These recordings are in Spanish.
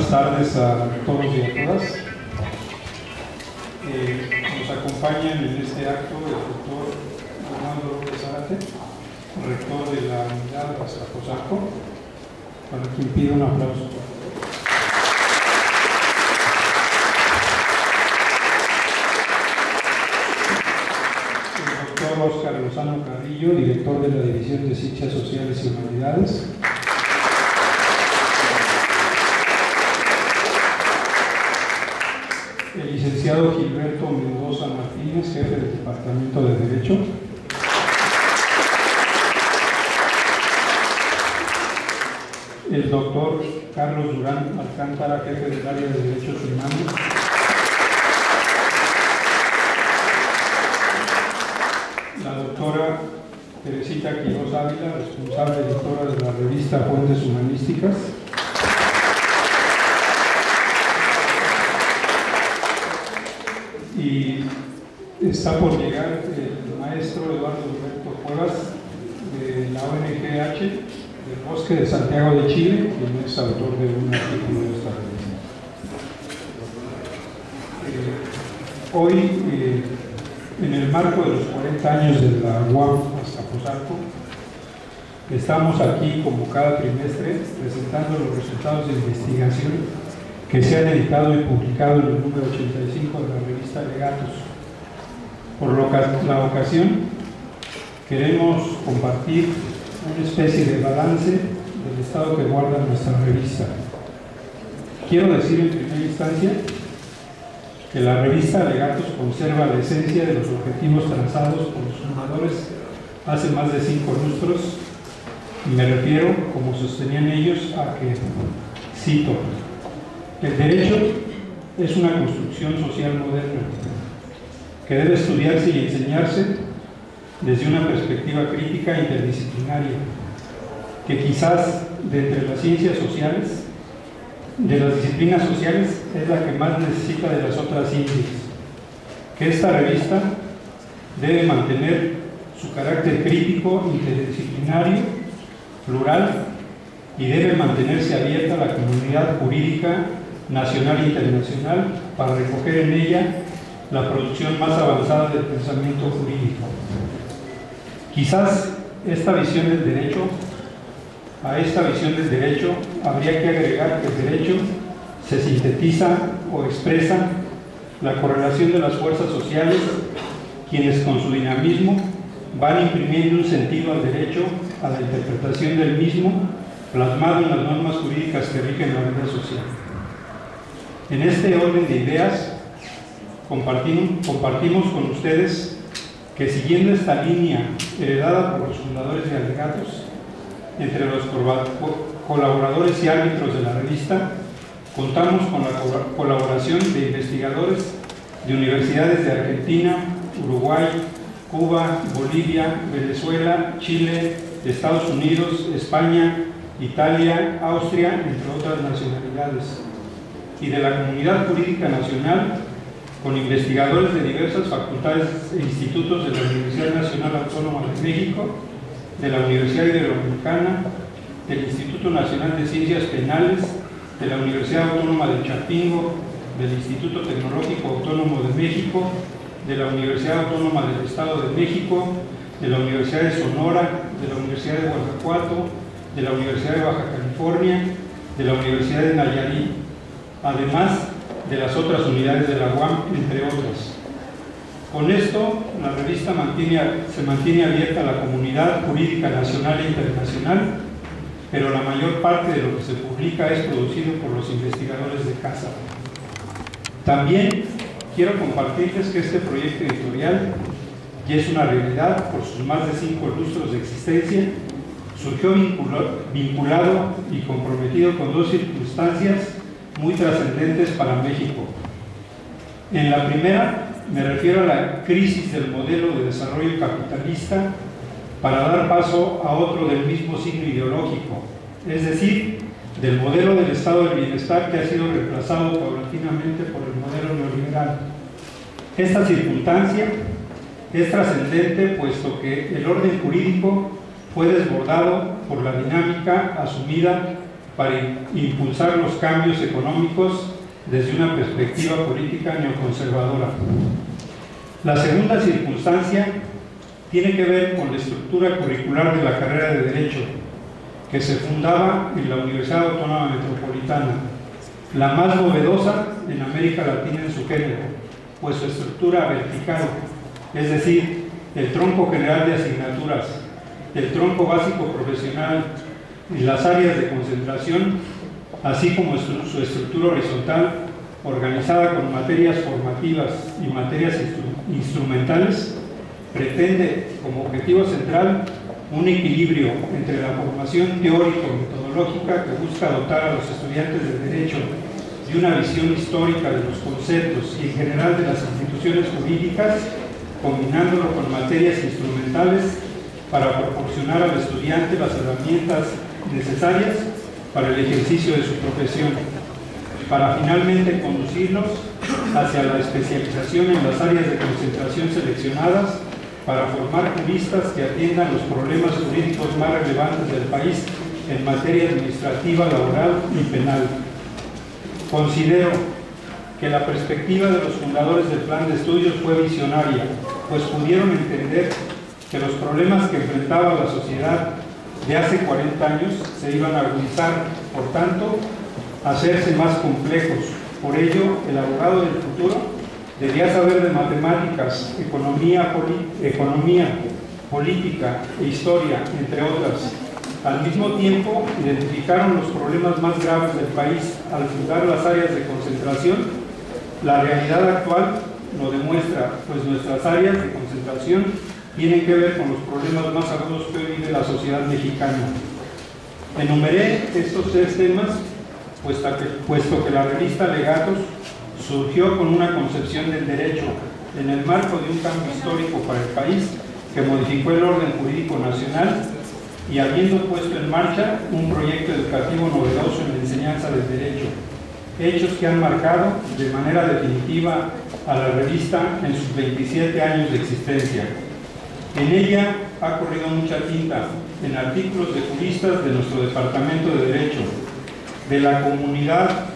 Buenas tardes a todos y a todas. Nos acompañan en este acto el doctor Armando López Zárate, rector de la unidad de Azcapotzalco, para quien pido un aplauso. El doctor Óscar Lozano Carrillo, director de la División de Ciencias Sociales y Humanidades. El licenciado Gilberto Mendoza Martínez, jefe del Departamento de Derecho. El doctor Carlos Durán Alcántara, jefe del área de Derechos Humanos. La doctora Teresita Quiroz Ávila, responsable editora de la revista Fuentes Humanísticas. Y está por llegar el maestro Eduardo Roberto Cuevas de la ONG-H del Bosque de Santiago de Chile, quien es autor de un artículo de esta revista. Hoy, en el marco de los 40 años de la UAM Azcapotzalco, estamos aquí como cada trimestre presentando los resultados de investigación que se han editado y publicado en el número 85 de la revista Legatos. Por la ocasión, queremos compartir una especie de balance del estado que guarda nuestra revista. Quiero decir en primera instancia que la revista Legatos conserva la esencia de los objetivos trazados por los fundadores hace más de 5 lustros, y me refiero, como sostenían ellos, a que, cito, el derecho es una construcción social moderna que debe estudiarse y enseñarse desde una perspectiva crítica e interdisciplinaria, que quizás de entre las ciencias sociales, de las disciplinas sociales, es la que más necesita de las otras ciencias, que esta revista debe mantener su carácter crítico, interdisciplinario, plural, y debe mantenerse abierta a la comunidad jurídica nacional e internacional para recoger en ella la producción más avanzada del pensamiento jurídico. Quizás a esta visión del derecho habría que agregar que el derecho se sintetiza o expresa la correlación de las fuerzas sociales, quienes con su dinamismo van imprimiendo un sentido al derecho, a la interpretación del mismo, plasmado en las normas jurídicas que rigen la vida social. En este orden de ideas, compartimos con ustedes que, siguiendo esta línea heredada por los fundadores de Alegatos, entre los colaboradores y árbitros de la revista, contamos con la colaboración de investigadores de universidades de Argentina, Uruguay, Cuba, Bolivia, Venezuela, Chile, Estados Unidos, España, Italia, Austria, entre otras nacionalidades, y de la comunidad jurídica nacional, con investigadores de diversas facultades e institutos de la Universidad Nacional Autónoma de México, de la Universidad Iberoamericana, del Instituto Nacional de Ciencias Penales, de la Universidad Autónoma de Chapingo, del Instituto Tecnológico Autónomo de México, de la Universidad Autónoma del Estado de México, de la Universidad de Sonora, de la Universidad de Guanajuato, de la Universidad de Baja California, de la Universidad de Nayarit, además de las otras unidades de la UAM, entre otras. Con esto, la revista se mantiene abierta a la comunidad jurídica nacional e internacional, pero la mayor parte de lo que se publica es producido por los investigadores de casa. También quiero compartirles que este proyecto editorial ya es una realidad por sus más de 5 lustros de existencia. Surgió vinculado y comprometido con 2 circunstancias muy trascendentes para México. En la primera, me refiero a la crisis del modelo de desarrollo capitalista para dar paso a otro del mismo signo ideológico, es decir, del modelo del estado del bienestar, que ha sido reemplazado paulatinamente por el modelo neoliberal. Esta circunstancia es trascendente puesto que el orden jurídico fue desbordado por la dinámica asumida para impulsar los cambios económicos desde una perspectiva política neoconservadora. La segunda circunstancia tiene que ver con la estructura curricular de la carrera de Derecho, que se fundaba en la Universidad Autónoma Metropolitana, la más novedosa en América Latina en su género, pues su estructura vertical, es decir, el tronco general de asignaturas, el tronco básico profesional y las áreas de concentración, así como su estructura horizontal, organizada con materias formativas y materias instrumentales, pretende como objetivo central un equilibrio entre la formación teórico-metodológica que busca dotar a los estudiantes de Derecho de una visión histórica de los conceptos y en general de las instituciones jurídicas, combinándolo con materias instrumentales para proporcionar al estudiante las herramientas necesarias para el ejercicio de su profesión, para finalmente conducirlos hacia la especialización en las áreas de concentración seleccionadas para formar juristas que atiendan los problemas jurídicos más relevantes del país en materia administrativa, laboral y penal. Considero que la perspectiva de los fundadores del plan de estudios fue visionaria, pues pudieron entender que los problemas que enfrentaba la sociedad de hace 40 años se iban a agudizar, por tanto, a hacerse más complejos. Por ello, el abogado del futuro debía saber de matemáticas, economía, política e historia, entre otras. Al mismo tiempo, identificaron los problemas más graves del país al fundar las áreas de concentración. La realidad actual lo demuestra, pues nuestras áreas de concentración tienen que ver con los problemas más agudos que hoy vive la sociedad mexicana. Enumeré estos 3 temas, puesto que la revista Legatos surgió con una concepción del derecho en el marco de un cambio histórico para el país que modificó el orden jurídico nacional y habiendo puesto en marcha un proyecto educativo novedoso en la enseñanza del derecho, hechos que han marcado de manera definitiva a la revista en sus 27 años de existencia. En ella ha corrido mucha tinta en artículos de juristas de nuestro Departamento de Derecho, de la comunidad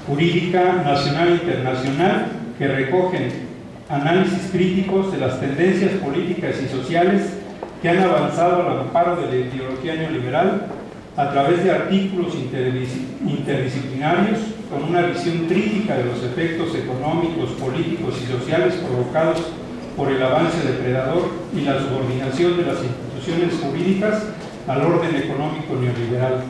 jurídica nacional e internacional, que recogen análisis críticos de las tendencias políticas y sociales que han avanzado al amparo de la ideología neoliberal a través de artículos interdisciplinarios con una visión crítica de los efectos económicos, políticos y sociales provocados por el avance depredador y la subordinación de las instituciones jurídicas al orden económico neoliberal.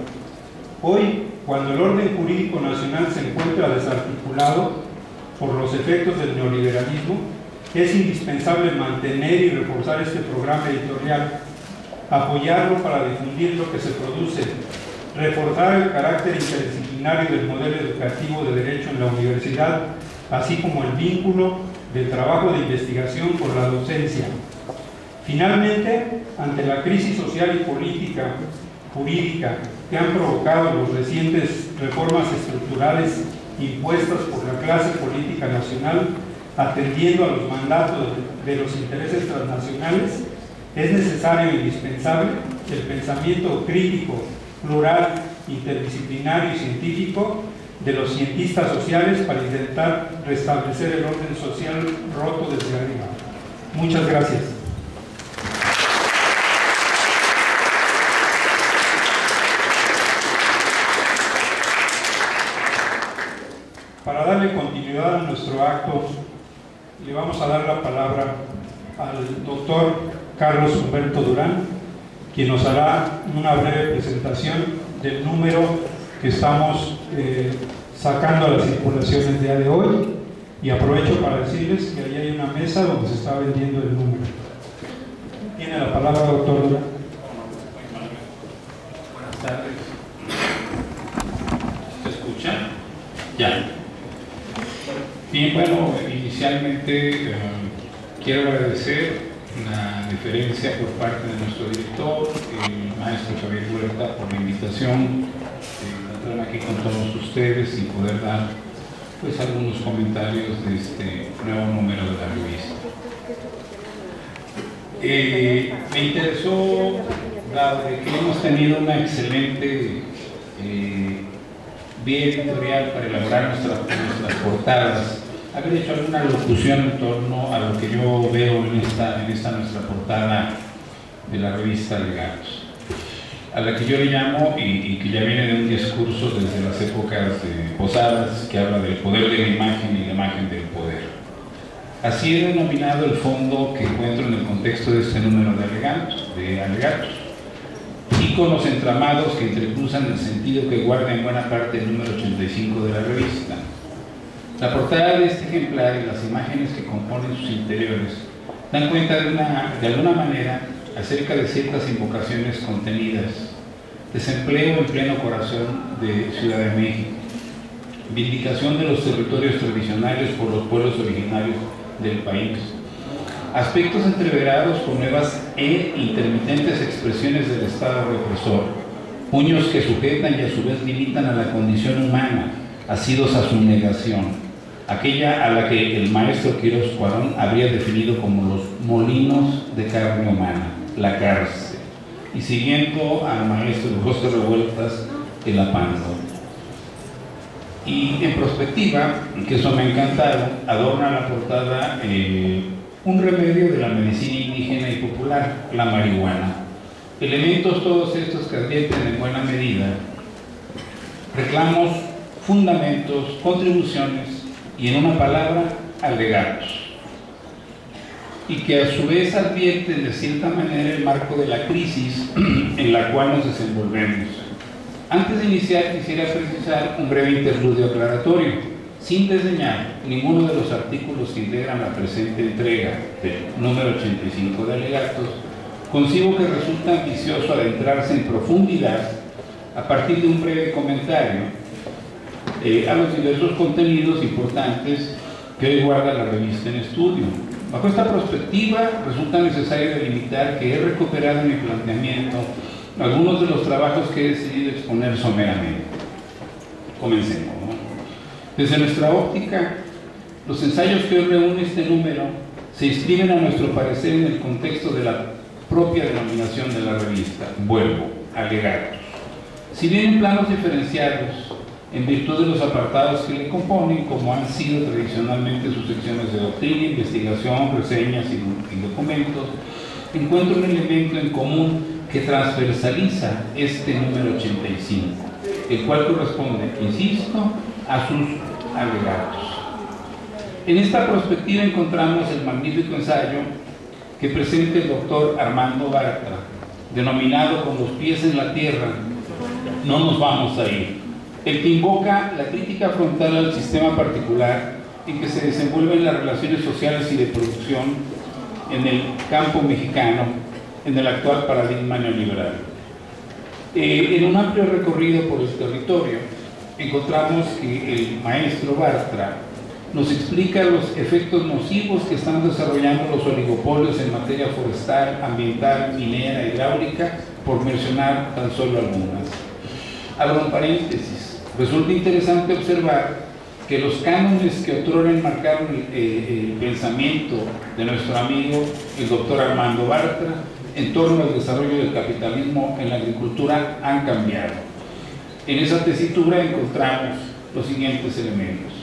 Hoy, cuando el orden jurídico nacional se encuentra desarticulado por los efectos del neoliberalismo, es indispensable mantener y reforzar este programa editorial, apoyarlo para difundir lo que se produce, reforzar el carácter interdisciplinario del modelo educativo de Derecho en la universidad, así como el vínculo del trabajo de investigación con la docencia. Finalmente, ante la crisis social y política jurídica que han provocado las recientes reformas estructurales impuestas por la clase política nacional, atendiendo a los mandatos de los intereses transnacionales, es necesario e indispensable el pensamiento crítico, plural, interdisciplinario y científico de los cientistas sociales para intentar restablecer el orden social roto desde arriba. Muchas gracias. Para darle continuidad a nuestro acto, le vamos a dar la palabra al doctor Carlos Humberto Durán, quien nos hará una breve presentación del número que estamos sacando a la circulación el día de hoy, y aprovecho para decirles que ahí hay una mesa donde se está vendiendo el número. Tiene la palabra, doctor Durán. Buenas tardes. ¿Se escucha? Ya. Bien, bueno, inicialmente quiero agradecer la deferencia por parte de nuestro director, el maestro Xavier Huerta, por la invitación de estar aquí con todos ustedes y poder dar pues algunos comentarios de este nuevo número de la revista. Me interesó dado de que hemos tenido una excelente vía editorial para elaborar nuestras portadas, haber hecho alguna locución en torno a lo que yo veo en esta nuestra portada de la revista Legatos, a la que yo le llamo, y que ya viene de un discurso desde las épocas de Posadas, que habla del poder de la imagen y la imagen del poder. Así he denominado el fondo que encuentro en el contexto de este número de alegatos. Íconos entramados que entrecruzan el sentido que guarda en buena parte el número 85 de la revista. La portada de este ejemplar y las imágenes que componen sus interiores dan cuenta de alguna manera acerca de ciertas invocaciones contenidas: desempleo en pleno corazón de Ciudad de México, vindicación de los territorios tradicionales por los pueblos originarios del país, aspectos entreverados con nuevas e intermitentes expresiones del Estado represor, puños que sujetan y a su vez limitan a la condición humana, asidos a su negación, aquella a la que el maestro Quirós Cuarón habría definido como los molinos de carne humana, la cárcel, y siguiendo al maestro José Revueltas, el apando. Y en perspectiva, que eso me ha encantado, adorna la portada un remedio de la medicina indígena y popular, la marihuana. Elementos todos estos que advierten en buena medida reclamos, fundamentos, contribuciones y, en una palabra, alegatos, y que a su vez advierten de cierta manera el marco de la crisis en la cual nos desenvolvemos. Antes de iniciar, quisiera precisar un breve interludio aclaratorio. Sin desdeñar ninguno de los artículos que integran la presente entrega del número 85 de alegatos, concibo que resulta ambicioso adentrarse en profundidad a partir de un breve comentario a los diversos contenidos importantes que hoy guarda la revista en estudio. Bajo esta perspectiva, resulta necesario delimitar que he recuperado en mi planteamiento algunos de los trabajos que he decidido exponer someramente. Comencemos, ¿no? Desde nuestra óptica, los ensayos que hoy reúne este número se inscriben a nuestro parecer en el contexto de la propia denominación de la revista. Vuelvo, alegatos. Si bien en planos diferenciados, en virtud de los apartados que le componen, como han sido tradicionalmente sus secciones de doctrina, investigación, reseñas y documentos, encuentro un elemento en común que transversaliza este número 85, el cual corresponde, insisto, a sus alegatos. En esta perspectiva encontramos el magnífico ensayo que presenta el doctor Armando Bartra, denominado Con los pies en la tierra, no nos vamos a ir, el que invoca la crítica frontal al sistema particular en que se desenvuelven las relaciones sociales y de producción en el campo mexicano en el actual paradigma neoliberal. En un amplio recorrido por el territorio, encontramos que el maestro Bartra nos explica los efectos nocivos que están desarrollando los oligopolios en materia forestal, ambiental, minera, hidráulica, por mencionar tan solo algunas. Abro un paréntesis. Resulta interesante observar que los cánones que otrora enmarcaron el pensamiento de nuestro amigo, el doctor Armando Bartra, en torno al desarrollo del capitalismo en la agricultura han cambiado. En esa tesitura encontramos los siguientes elementos.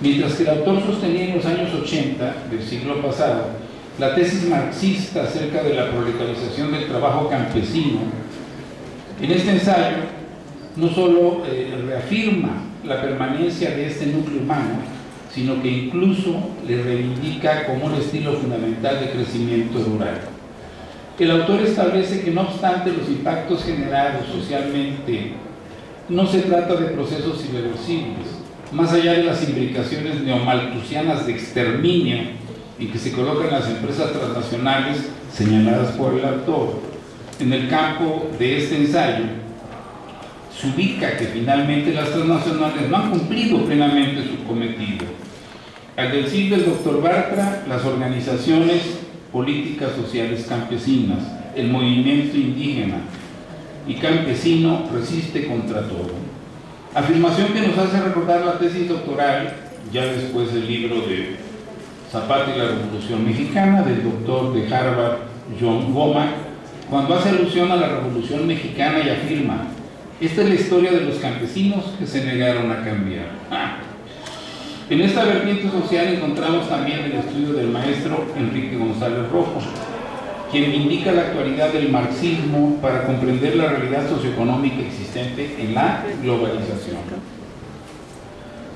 Mientras que el autor sostenía en los años 80 del siglo pasado la tesis marxista acerca de la proletarización del trabajo campesino, en este ensayo no solo reafirma la permanencia de este núcleo humano, sino que incluso le reivindica como un estilo fundamental de crecimiento rural. El autor establece que no obstante los impactos generados socialmente, no se trata de procesos irreversibles, más allá de las imbricaciones neomalthusianas de exterminio en que se colocan las empresas transnacionales señaladas por el autor. En el campo de este ensayo se ubica que finalmente las transnacionales no han cumplido plenamente su cometido. Al decir del doctor Bartra, las organizaciones políticas sociales campesinas, el movimiento indígena y campesino resiste contra todo. Afirmación que nos hace recordar la tesis doctoral, ya después del libro de Zapata y la Revolución Mexicana, del doctor de Harvard, John Womack, cuando hace alusión a la Revolución Mexicana y afirma: esta es la historia de los campesinos que se negaron a cambiar. En esta vertiente social encontramos también el estudio del maestro Enrique González Rojo, quien indica la actualidad del marxismo para comprender la realidad socioeconómica existente en la globalización.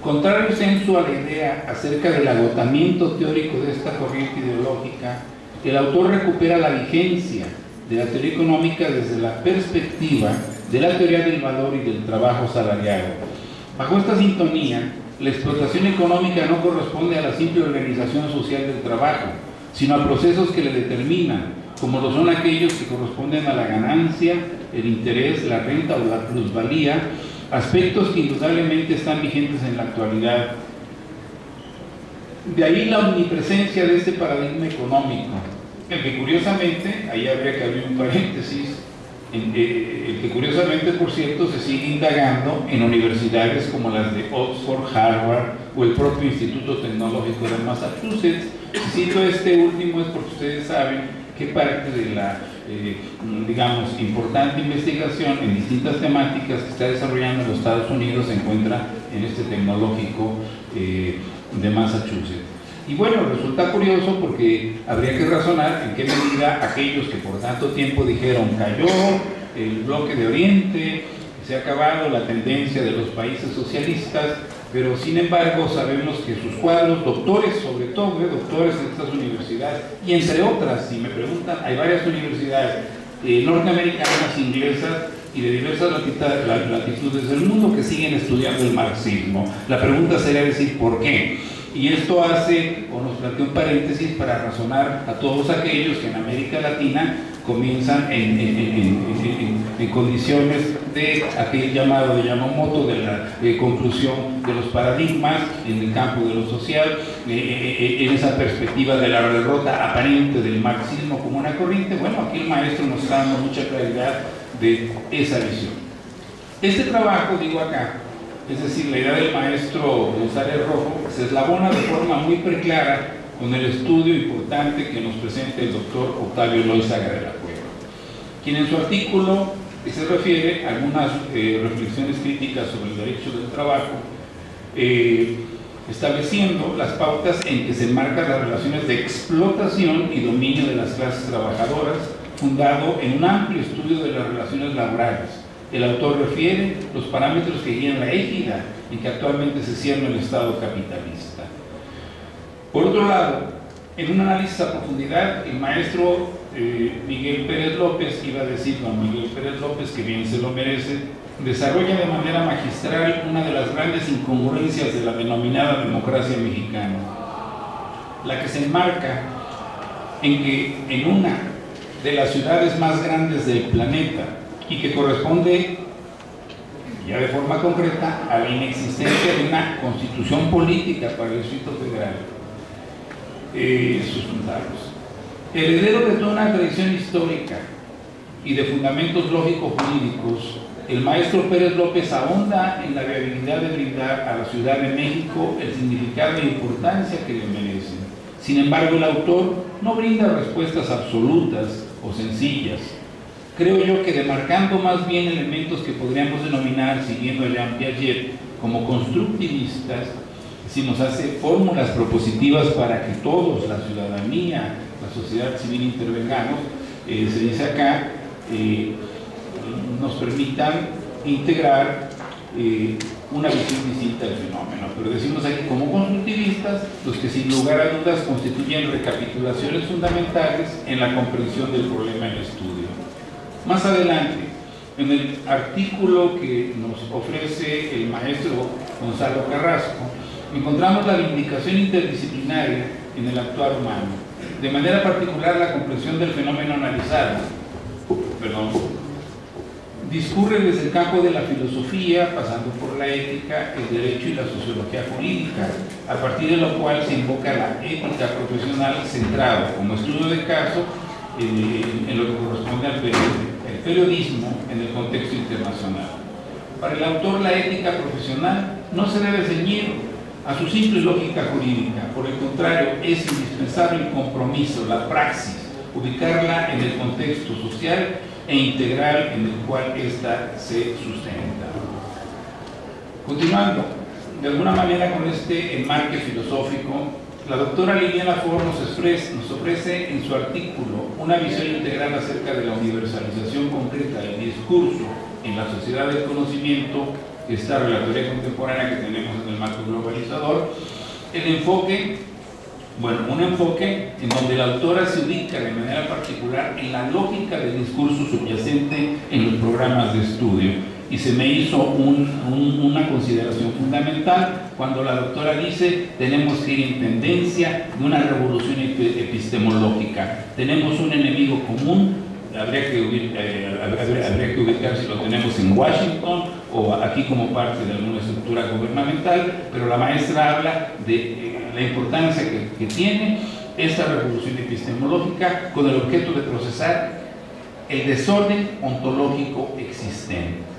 Contrario sensu a la idea acerca del agotamiento teórico de esta corriente ideológica, el autor recupera la vigencia de la teoría económica desde la perspectiva de la teoría del valor y del trabajo asalariado. Bajo esta sintonía, la explotación económica no corresponde a la simple organización social del trabajo, sino a procesos que le determinan, como lo son aquellos que corresponden a la ganancia, el interés, la renta o la plusvalía, aspectos que indudablemente están vigentes en la actualidad. De ahí la omnipresencia de este paradigma económico, el que curiosamente, ahí habría que abrir un paréntesis, el que curiosamente, por cierto, se sigue indagando en universidades como las de Oxford, Harvard o el propio Instituto Tecnológico de Massachusetts. Cito este último es porque ustedes saben que parte de la, digamos, importante investigación en distintas temáticas que está desarrollando en los Estados Unidos se encuentra en este tecnológico de Massachusetts. Y bueno, resulta curioso porque habría que razonar en qué medida aquellos que por tanto tiempo dijeron cayó el bloque de Oriente, se ha acabado la tendencia de los países socialistas, pero sin embargo sabemos que sus cuadros, doctores sobre todo, doctores en estas universidades, y entre otras, si me preguntan, hay varias universidades norteamericanas, inglesas y de diversas latitudes del mundo que siguen estudiando el marxismo. La pregunta sería decir, ¿por qué? Y esto hace, o nos plantea un paréntesis para razonar a todos aquellos que en América Latina comienzan en condiciones de aquel llamado de Yamamoto, de la conclusión de los paradigmas en el campo de lo social, en esa perspectiva de la derrota aparente del marxismo como una corriente. Bueno, aquí el maestro nos está dando mucha claridad de esa visión. Este trabajo, digo acá, es decir, la idea del maestro González Rojo, se eslabona de forma muy preclara con el estudio importante que nos presenta el doctor Octavio Loizaga de la Cueva, quien en su artículo se refiere a algunas reflexiones críticas sobre el derecho del trabajo, estableciendo las pautas en que se enmarcan las relaciones de explotación y dominio de las clases trabajadoras, fundado en un amplio estudio de las relaciones laborales. El autor refiere los parámetros que guían la égida en que actualmente se cierne el Estado capitalista. Por otro lado, en un análisis a profundidad, el maestro Miguel Pérez López, iba a decir don Miguel Pérez López, que bien se lo merece, desarrolla de manera magistral una de las grandes incongruencias de la denominada democracia mexicana, la que se enmarca en que en una de las ciudades más grandes del planeta, y que corresponde ya de forma concreta a la inexistencia de una constitución política para el Distrito Federal, sustentados. Heredero de toda una tradición histórica y de fundamentos lógico-jurídicos, el maestro Pérez López ahonda en la viabilidad de brindar a la Ciudad de México el significado e importancia que le merece. Sin embargo, el autor no brinda respuestas absolutas o sencillas. Creo yo que demarcando más bien elementos que podríamos denominar, siguiendo a Jean Piaget, como constructivistas, si nos hace fórmulas propositivas para que todos, la ciudadanía, la sociedad civil intervengamos, se dice acá, nos permitan integrar una visión distinta del fenómeno. Pero decimos aquí como constructivistas, los que sin lugar a dudas constituyen recapitulaciones fundamentales en la comprensión del problema en estudio. Más adelante, en el artículo que nos ofrece el maestro Gonzalo Carrasco, encontramos la vindicación interdisciplinaria en el actuar humano, de manera particular la comprensión del fenómeno analizado. Discurre desde el campo de la filosofía, pasando por la ética, el derecho y la sociología jurídica, a partir de lo cual se invoca la ética profesional centrada como estudio de caso en lo que corresponde al periodismo en el contexto internacional. Para el autor, la ética profesional no se debe ceñir a su simple lógica jurídica, por el contrario, es indispensable el compromiso, la praxis, ubicarla en el contexto social e integral en el cual ésta se sustenta. Continuando, de alguna manera con este enmarque filosófico, la doctora Liliana Ford nos ofrece en su artículo una visión integral acerca de la universalización concreta del discurso en la sociedad del conocimiento, esta relatoría contemporánea que tenemos en el marco globalizador, el enfoque, bueno, un enfoque en donde la autora se ubica de manera particular en la lógica del discurso subyacente en los programas de estudio. Y se me hizo una consideración fundamental cuando la doctora dice: tenemos que ir en tendencia de una revolución epistemológica. Tenemos un enemigo común, habría que ubicar si lo tenemos en Washington o aquí como parte de alguna estructura gubernamental, pero la maestra habla de la importancia que tiene esta revolución epistemológica con el objeto de procesar el desorden ontológico existente.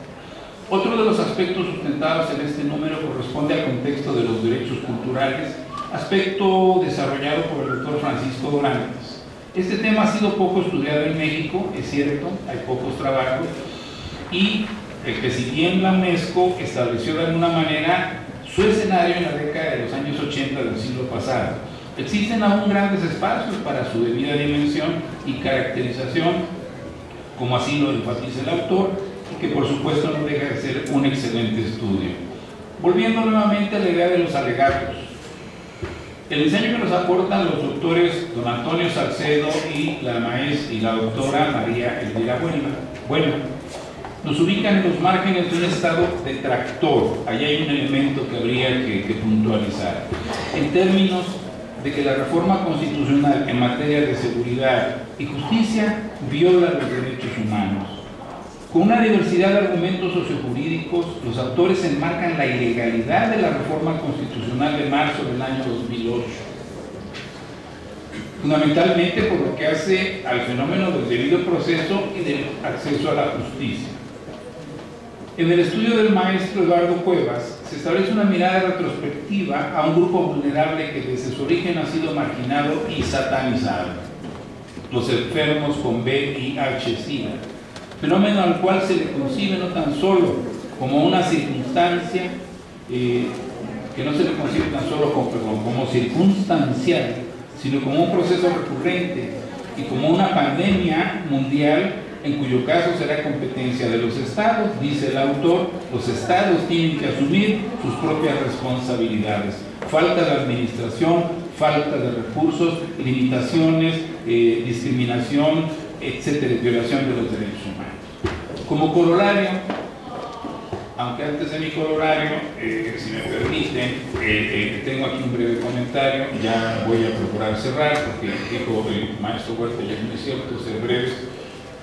Otro de los aspectos sustentados en este número corresponde al contexto de los derechos culturales, aspecto desarrollado por el doctor Francisco Dorantes. Este tema ha sido poco estudiado en México, es cierto, hay pocos trabajos, y el que si bien la UNESCO estableció de alguna manera su escenario en la década de los años 80 del siglo pasado, existen aún grandes espacios para su debida dimensión y caracterización, como así lo enfatiza el autor, que por supuesto no deja de ser un excelente estudio. Volviendo nuevamente a la idea de los alegatos, el diseño que nos aportan los doctores don Antonio Salcedo y la doctora María Elvira Bueno, nos ubican en los márgenes de un estado detractor. Allí hay un elemento que habría que puntualizar, en términos de que la reforma constitucional en materia de seguridad y justicia viola los derechos humanos. Con una diversidad de argumentos sociojurídicos, los autores enmarcan la ilegalidad de la reforma constitucional de marzo del año 2008, fundamentalmente por lo que hace al fenómeno del debido proceso y del acceso a la justicia. En el estudio del maestro Eduardo Cuevas se establece una mirada retrospectiva a un grupo vulnerable que desde su origen ha sido marginado y satanizado: los enfermos con VIH-Sida, fenómeno al cual se le concibe no tan solo como una circunstancia, que no se le concibe tan solo como circunstancial, sino como un proceso recurrente y como una pandemia mundial en cuyo caso será competencia de los estados. Dice el autor: los estados tienen que asumir sus propias responsabilidades. Falta de administración, falta de recursos, limitaciones, discriminación, etcétera, violación de los derechos humanos. Como corolario, aunque antes de mi corolario, si me permiten, tengo aquí un breve comentario, ya voy a procurar cerrar, porque dijo el maestro Huerta, ya no es cierto ser breves.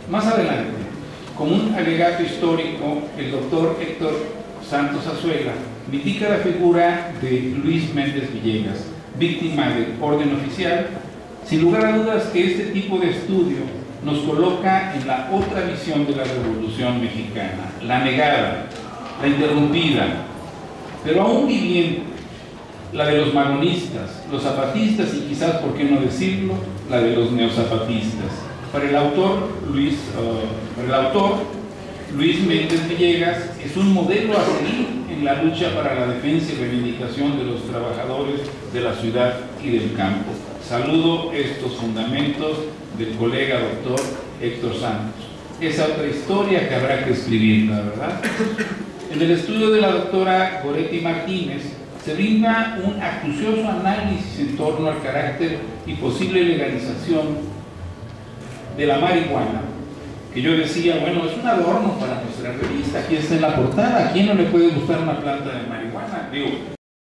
Más adelante, como un alegato histórico, el doctor Héctor Santos Azuela me indica la figura de Luis Méndez Villegas, víctima del orden oficial. Sin lugar a dudas que este tipo de estudio nos coloca en la otra visión de la Revolución Mexicana, la negada, la interrumpida, pero aún viviente, la de los magonistas, los zapatistas y quizás, por qué no decirlo, la de los neozapatistas. Para el autor Luis Méndez Villegas es un modelo a seguir en la lucha para la defensa y reivindicación de los trabajadores de la ciudad y del campo. Saludo estos fundamentos del colega doctor Héctor Santos. Esa otra historia que habrá que escribir, la verdad. En el estudio de la doctora Goretti Martínez se brinda un acucioso análisis en torno al carácter y posible legalización de la marihuana, que yo decía, bueno, es un adorno para nuestra revista, aquí está en la portada, ¿a quién no le puede gustar una planta de marihuana? Digo,